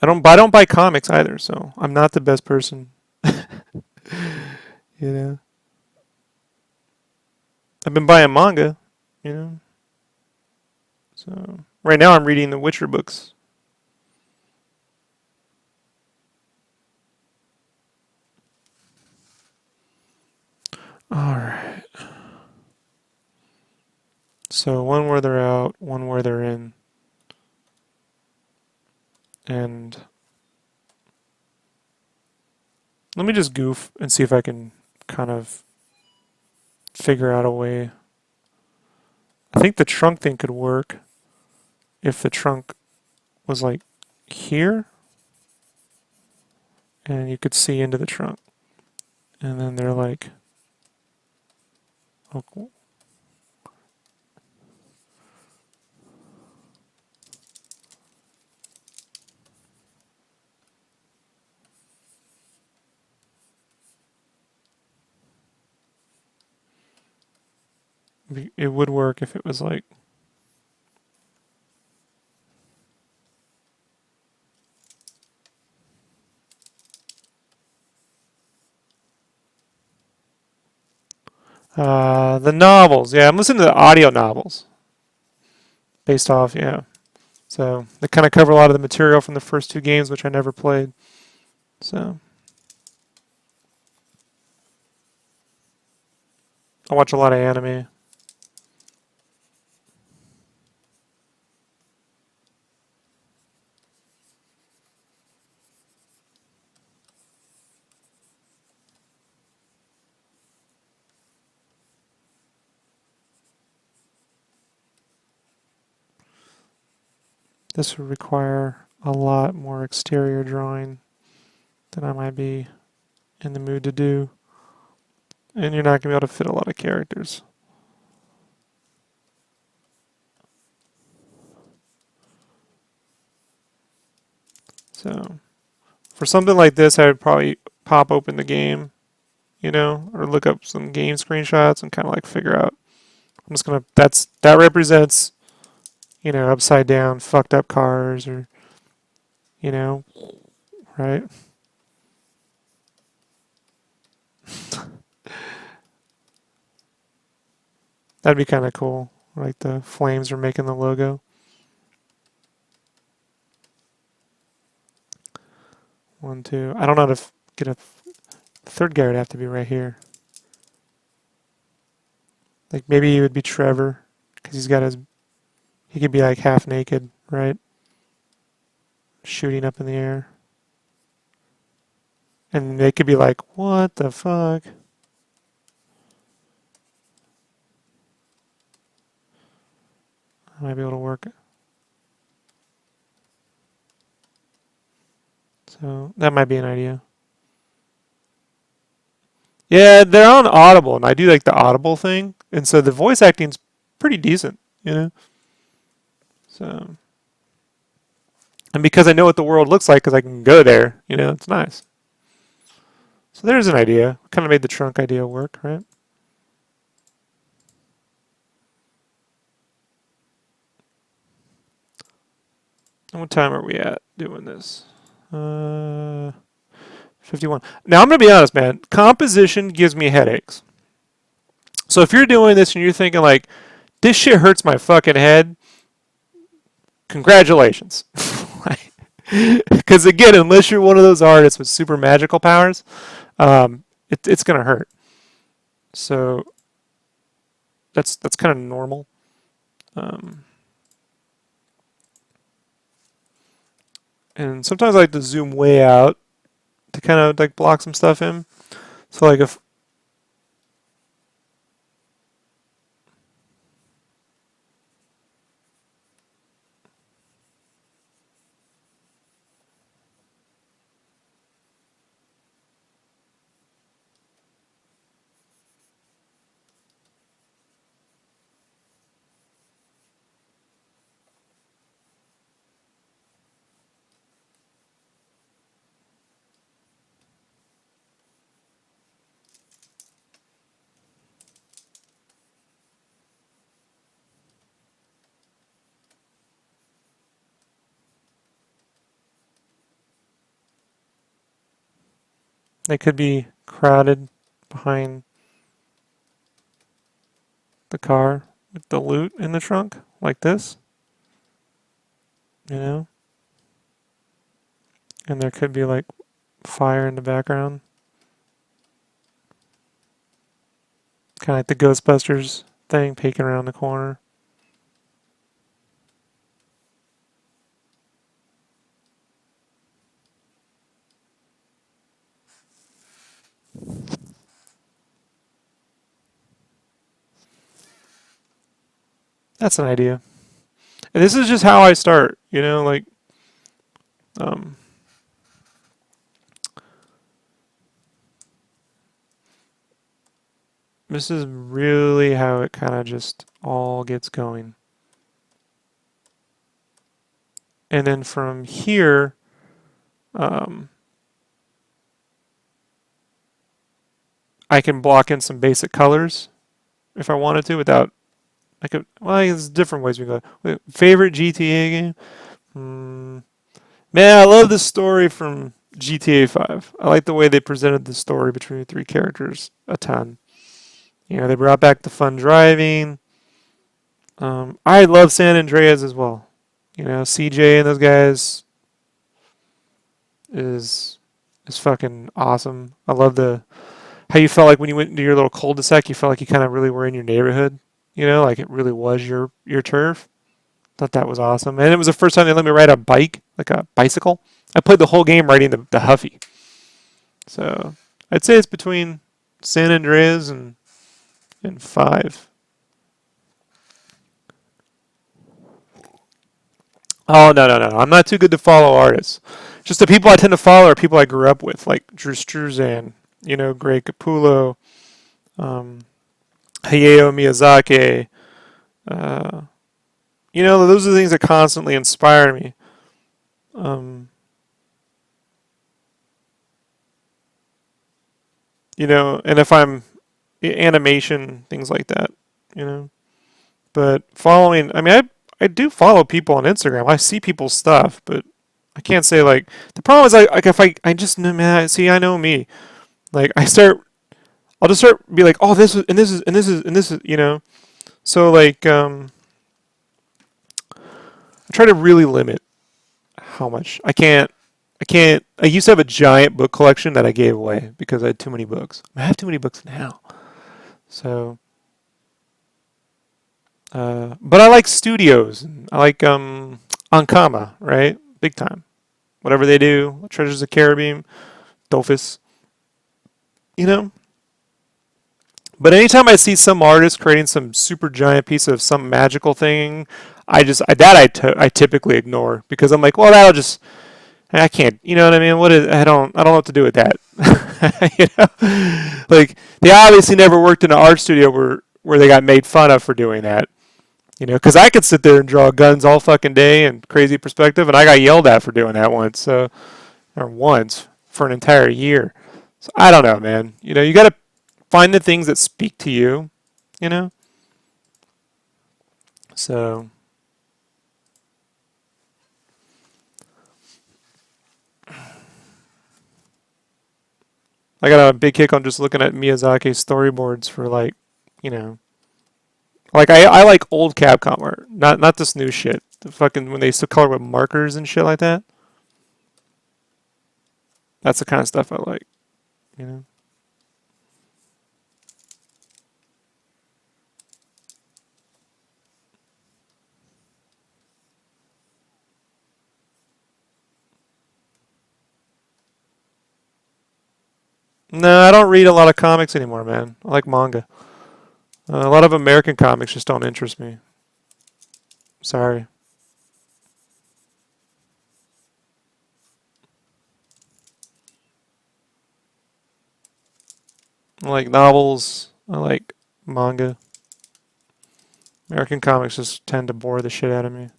I don't buy comics either, so I'm not the best person. you know. I've been buying manga, you know. So right now I'm reading the Witcher books. All right. So one where they're out, one where they're in. And let me just goof and see if I can kind of figure out a way. I think the trunk thing could work if the trunk was like here and you could see into the trunk. And then they're like, oh, cool. It would work if it was like the novels. Yeah, I'm listening to the audio novels based off, yeah. So they kind of cover a lot of the material from the first 2 games, which I never played. So I watch a lot of anime. This would require a lot more exterior drawing than I might be in the mood to do. And you're not going to be able to fit a lot of characters. So for something like this, I would probably pop open the game, or look up some game screenshots and kind of like figure out. I'm just going to, that represents, upside down, fucked up cars or, right? That'd be kind of cool. Like the flames are making the logo. 1, 2. I don't know how to get a third guy would have to be right here. Like maybe he would be Trevor because he could be like half naked, right? Shooting up in the air. And they could be like, what the fuck? I might be able to work it. So that might be an idea. Yeah, they're on Audible, and I do like the Audible thing, and so the voice acting's pretty decent, So, and because I know what the world looks like, because I can go there, it's nice. So there's an idea. Kind of made the trunk idea work, right? And what time are we at doing this? 51. Now, I'm going to be honest, man. Composition gives me headaches. So if you're doing this and you're thinking like, this shit hurts my fucking head, congratulations. Because again, unless you're one of those artists with super magical powers, it's going to hurt. So that's kind of normal. Um, and sometimes I like to zoom way out to kind of like block some stuff in. So like if they could be crowded behind the car with the loot in the trunk, like this, you know? And there could be like fire in the background, kind of like the Ghostbusters thing peeking around the corner. That's an idea. And this is just how I start, you know, like, um, this is really how it kind of just all gets going. And then from here, um, I can block in some basic colors if I wanted to without, I could, well, there's different ways we go. Favorite GTA game? Man, I love the story from GTA 5. I like the way they presented the story between the three characters a ton. You know, they brought back the fun driving. I love San Andreas as well. You know, CJ and those guys is is fucking awesome. I love the how you felt like when you went into your little cul-de-sac, you felt like you kind of really were in your neighborhood. You know, like it really was your turf. Thought that was awesome, and it was the first time they let me ride a bike, like a bicycle. I played the whole game riding the Huffy. So I'd say it's between San Andreas and 5. Oh no! I'm not too good to follow artists. Just the people I tend to follow are people I grew up with, like Drew Struzan, you know, Greg Capullo, um, Hayao Miyazaki. Uh, you know, those are the things that constantly inspire me. Um, you know, and if I'm animation, things like that, you know. But following, I mean, I do follow people on Instagram. I see people's stuff, but I can't say like the problem is like if I just man, see I know me. Like I'll just start be like, oh, this is and this is and this is and this is, you know. So like I try to really limit how much I used to have a giant book collection that I gave away because I had too many books. I have too many books now. So but I like studios. I like Ankama, right? Big time. Whatever they do, Treasures of the Caribbean, Dolphus, you know. But anytime I see some artist creating some super giant piece of some magical thing, I typically ignore because I'm like, well, that'll just I can't, you know what I mean? I don't know what to do with that. You know, like they obviously never worked in an art studio where they got made fun of for doing that. You know, because I could sit there and draw guns all fucking day and crazy perspective, and I got yelled at for doing that once. So or once for an entire year. So I don't know, man. You know, you got to find the things that speak to you, you know? So I got a big kick on just looking at Miyazaki's storyboards for like, you know, like I like old Capcom art, not this new shit. The fucking when they still color with markers and shit like that. That's the kind of stuff I like, you know. No, I don't read a lot of comics anymore, man. I like manga. A lot of American comics just don't interest me. Sorry. I like novels. I like manga. American comics just tend to bore the shit out of me.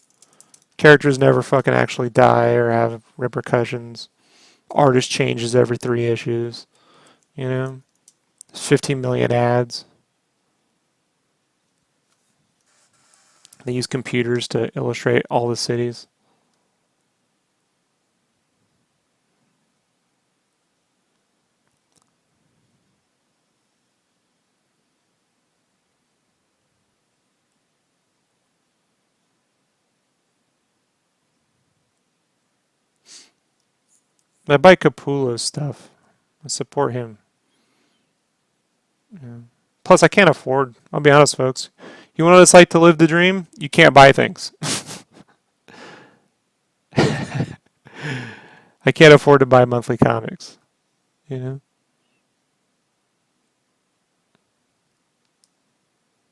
Characters never fucking actually die or have repercussions. Artist changes every 3 issues. You know? There's 15 million ads. They use computers to illustrate all the cities. I buy Capullo's stuff. I support him. Yeah. Plus, I can't afford. I'll be honest, folks. You want a site to live the dream? You can't buy things. I can't afford to buy monthly comics. You know.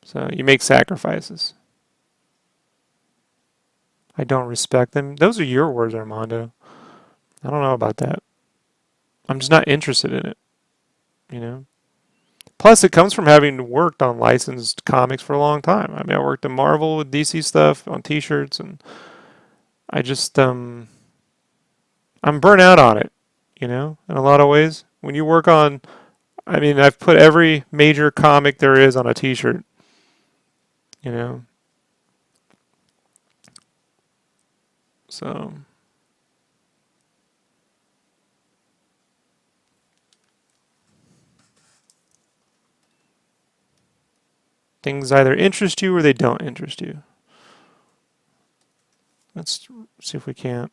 So you make sacrifices. I don't respect them. Those are your words, Armando. I don't know about that. I'm just not interested in it. You know. Plus, it comes from having worked on licensed comics for a long time. I mean, I worked in Marvel with DC stuff on T-shirts, and I just I'm burnt out on it. You know, in a lot of ways. When you work on, I mean, I've put every major comic there is on a T-shirt. You know, so things either interest you or they don't interest you. Let's see if we can't.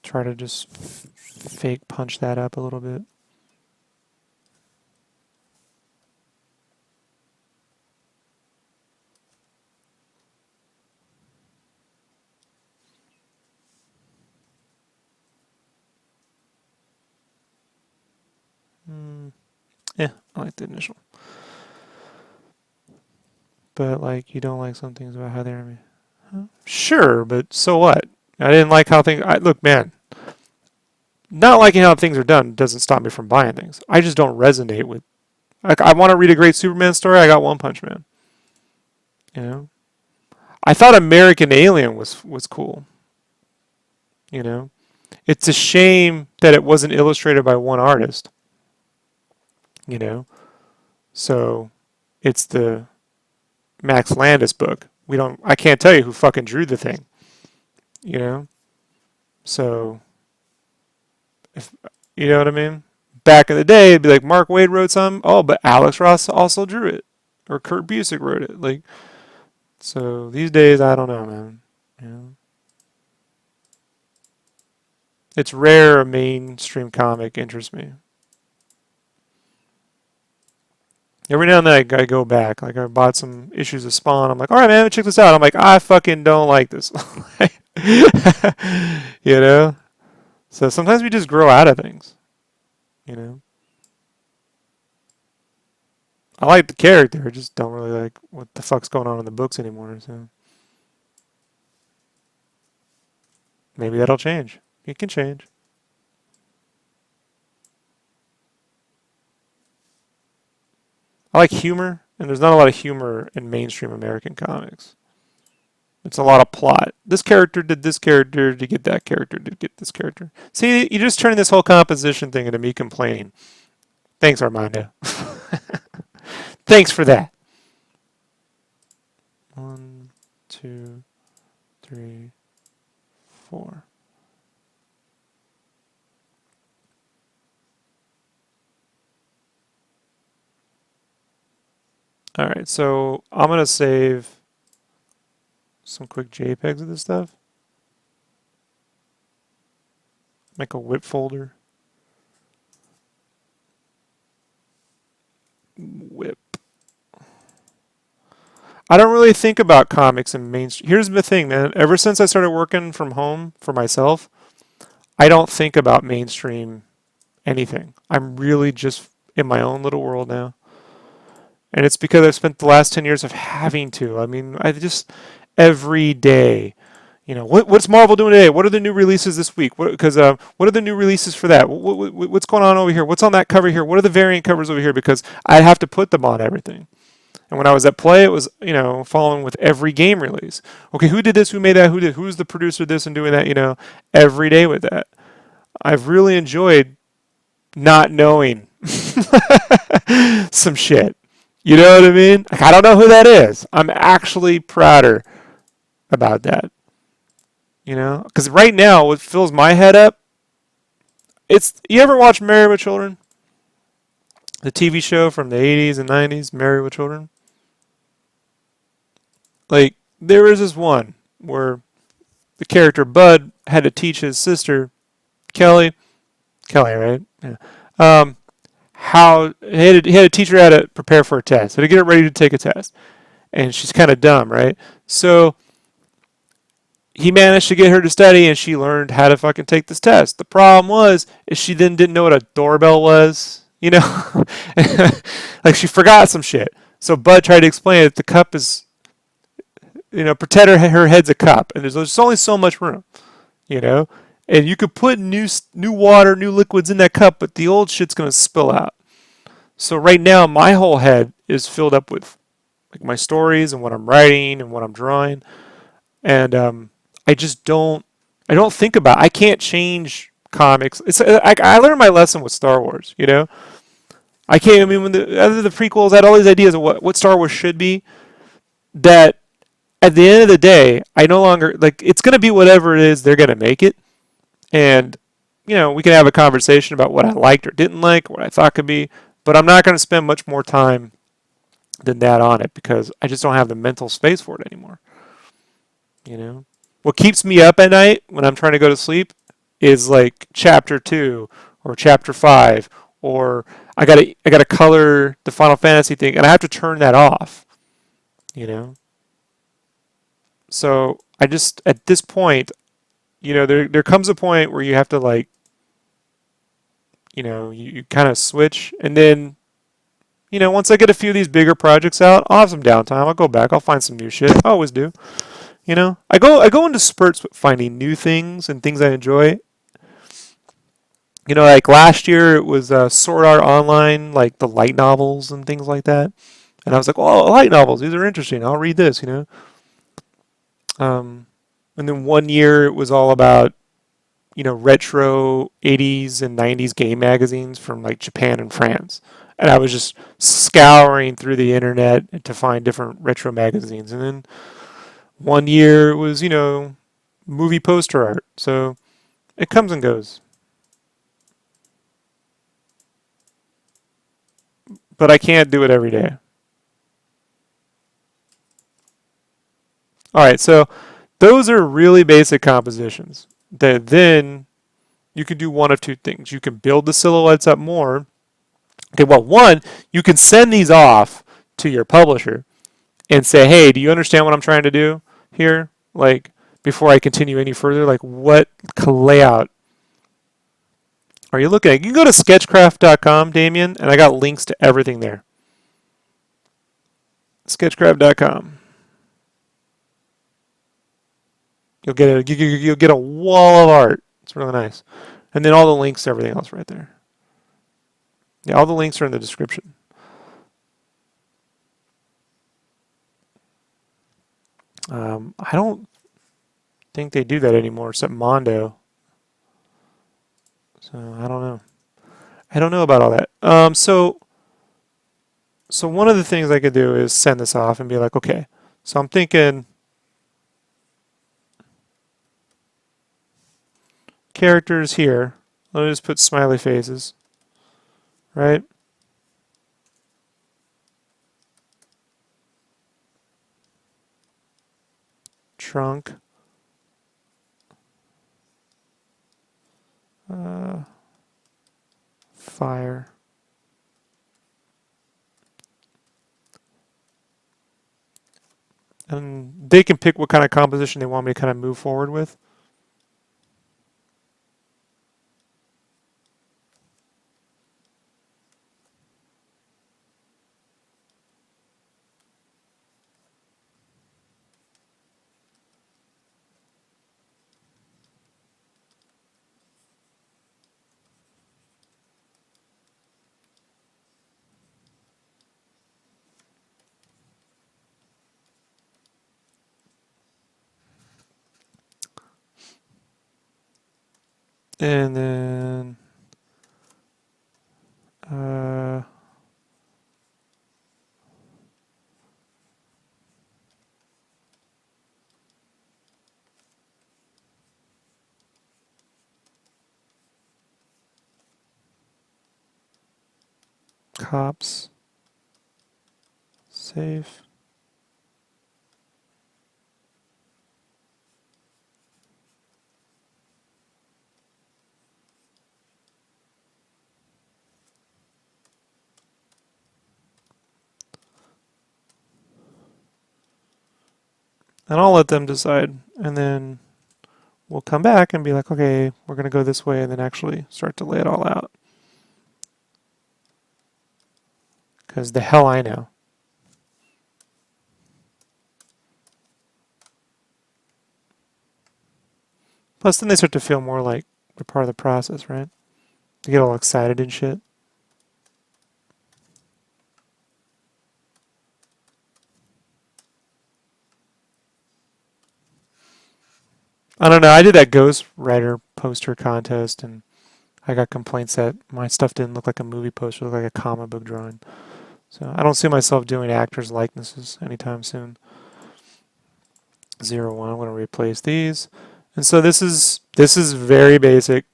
Try to just fake punch that up a little bit. Yeah, I like the initial. But like, you don't like some things about how they're made. Huh? Sure, but so what? I didn't like how things. Look, man. Not liking how things are done doesn't stop me from buying things. I just don't resonate with. Like, I want to read a great Superman story. I got One Punch Man. You know. I thought American Alien was cool. You know. It's a shame that it wasn't illustrated by one artist. You know. So, it's the Max Landis book. We don't. I can't tell you who fucking drew the thing. You know. So, if you know what I mean. Back in the day, it'd be like Mark Waid wrote some. Oh, but Alex Ross also drew it, or Kurt Busiek wrote it. Like, so these days, I don't know, man. You know, it's rare a mainstream comic interests me. Every now and then I go back. Like I bought some issues of Spawn. I'm like, all right, man, check this out. I'm like, I fucking don't like this. You know. So sometimes we just grow out of things. You know. I like the character. I just don't really like what the fuck's going on in the books anymore. So maybe that'll change. It can change. I like humor, and there's not a lot of humor in mainstream American comics. It's a lot of plot. This character did this character to get that character to get this character. See, you're just turning this whole composition thing into me complaining. Thanks, Armando. Thanks for that. 1, 2, 3, 4. All right, so I'm gonna save some quick JPEGs of this stuff. Make a whip folder. Whip. I don't really think about comics and mainstream. Here's the thing, man. Ever since I started working from home for myself, I don't think about mainstream anything. I'm really just in my own little world now. And it's because I've spent the last 10 years of having to. I mean, I just every day, what's Marvel doing today? What are the new releases this week? Because what are the new releases for that? What's going on over here? What's on that cover here? What are the variant covers over here? Because I have to put them on everything. And when I was at Play, it was, following with every game release. Okay, who did this? Who made that? Who's the producer of this and doing that? Every day with that. I've really enjoyed not knowing some shit. You know what I mean? Like, I don't know who that is. I'm actually prouder about that. Because right now, what fills my head up, you ever watch Married with Children? The TV show from the 80s and 90s, Married with Children? Like, there was this one where the character Bud had to teach his sister, Kelly, right? Yeah. How he had to teach her how to prepare for a test, how to get her ready to take a test. And she's kind of dumb, right? So he managed to get her to study, and she learned how to fucking take this test. The problem is she then didn't know what a doorbell was, like she forgot some shit. So Bud tried to explain that the cup is, pretend her head's a cup, and there's only so much room, and you could put new water, new liquids in that cup, but the old shit's gonna spill out. So right now, my whole head is filled up with like my stories and what I'm writing and what I'm drawing, and I just don't. I don't think about. I can't change comics. I learned my lesson with Star Wars. I can't. I mean, after the prequels, I had all these ideas of what Star Wars should be. That at the end of the day, I no longer like. It's going to be whatever it is they're going to make it, and we can have a conversation about what I liked or didn't like, what I thought could be. But I'm not going to spend much more time than that on it because I just don't have the mental space for it anymore. What keeps me up at night when I'm trying to go to sleep is like chapter 2 or chapter 5, or I gotta color the Final Fantasy thing and I have to turn that off. You know? So I just at this point, there comes a point where you have to like, you kind of switch, and then once I get a few of these bigger projects out, I'll have some downtime. I'll go back. I'll find some new shit. I always do. I go into spurts with finding new things and things I enjoy. Like last year it was Sword Art Online, like the light novels and things like that. And I was like, oh, light novels, these are interesting. I'll read this. Um, and then one year it was all about, retro 80s and 90s game magazines from like Japan and France. And I was just scouring through the internet to find different retro magazines. And then one year it was, movie poster art. So it comes and goes. But I can't do it every day. All right, so those are really basic compositions. That then you can do one of two things. You can build the silhouettes up more. Okay, well, one, you can send these off to your publisher and say, hey, do you understand what I'm trying to do here? Like, before I continue any further, like, what layout are you looking at? You can go to sketchcraft.com, Damien, and I got links to everything there. Sketchcraft.com. You'll get a wall of art. It's really nice. And then all the links to everything else right there. Yeah, all the links are in the description. I don't think they do that anymore except Mondo. So I don't know. I don't know about all that. So one of the things I could do is send this off and be like, okay, so I'm thinking characters here. Let me just put smiley faces, right? Trunk. Fire. they can pick what kind of composition they want me to kind of move forward with. And then cops, save. And I'll let them decide, and then we'll come back and be like, okay, we're going to go this way, and then actually start to lay it all out. Because the hell I know. Plus, then they start to feel more like they're part of the process, right? They get all excited and shit. I don't know. I did that Ghost Writer poster contest, and I got complaints that my stuff didn't look like a movie poster, it looked like a comic book drawing. So I don't see myself doing actors' likenesses anytime soon. 0, 1. I'm going to replace these. And so this is very basic.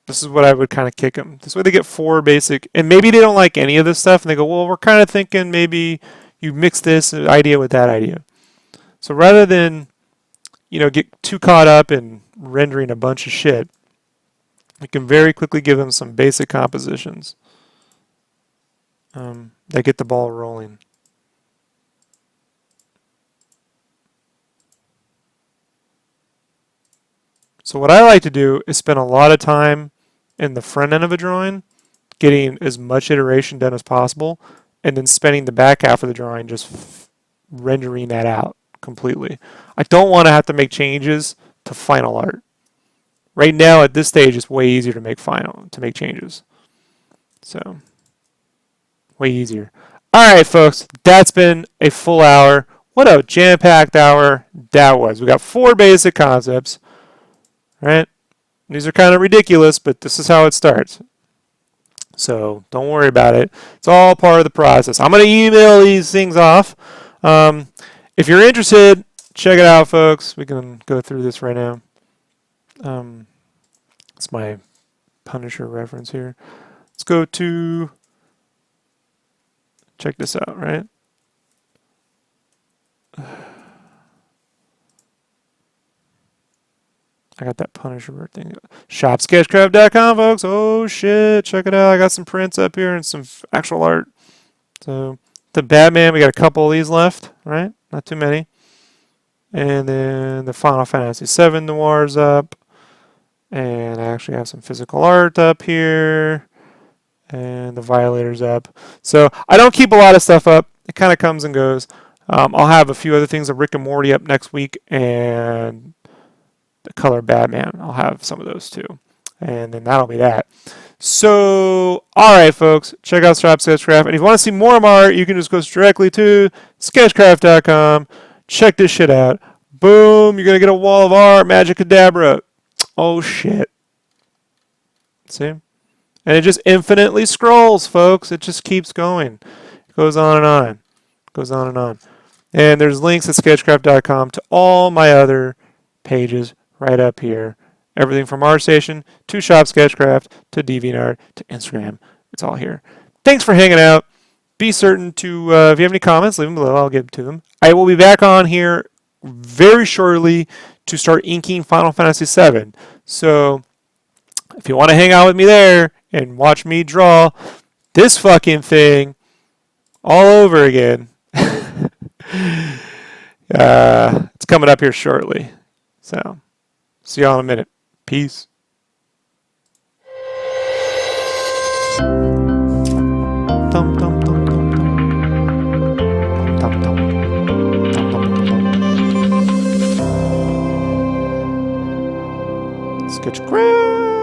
This is what I would kind of kick them. This way they get 4 basic, and maybe they don't like any of this stuff, and they go, well, we're kind of thinking maybe you mix this idea with that idea. So rather than, get too caught up in rendering a bunch of shit, you can very quickly give them some basic compositions that get the ball rolling. So what I like to do is spend a lot of time in the front end of a drawing, getting as much iteration done as possible, and then spending the back half of the drawing just rendering that out completely. I don't want to have to make changes to final art. Right now, at this stage, it's way easier to make changes. So, way easier. All right, folks, that's been a full hour. What a jam-packed hour that was. We got 4 basic concepts, right? These are kind of ridiculous, but this is how it starts. So don't worry about it. It's all part of the process. I'm going to email these things off. If you're interested, check it out, folks. We can go through this right now. It's my Punisher reference here. Let's go to, check this out, right? I got that Punisher thing. ShopSketchCraft.com, folks. Oh, shit. Check it out. I got some prints up here and some actual art. So, the Batman, we got a couple of these left, right? Not too many. And then the Final Fantasy VII Noir's up. And I actually have some physical art up here. And the Violator's up. So, I don't keep a lot of stuff up. It kind of comes and goes. I'll have a few other things of Rick and Morty up next week. And the color Batman. I'll have some of those too. And then that'll be that. So, alright folks, check out Shop Sketchcraft. And if you want to see more of my art, you can just go directly to sketchcraft.com. Check this shit out. Boom, you're going to get a wall of art, magic cadabra. Oh shit. See? And it just infinitely scrolls, folks. It just keeps going. It goes on and on. It goes on and on. And there's links at sketchcraft.com to all my other pages right up here. Everything from ArtStation to Shop Sketchcraft to DeviantArt to Instagram. It's all here. Thanks for hanging out. Be certain to, if you have any comments, leave them below. I'll get to them. I will be back on here very shortly to start inking Final Fantasy VII. So if you want to hang out with me there and watch me draw this fucking thing all over again, It's coming up here shortly. So, see y'all in a minute. Peace. Dum, dum, dum, dum, dum. Dum, dum, dum. Dum, dum, dum, dum. SketchCraft.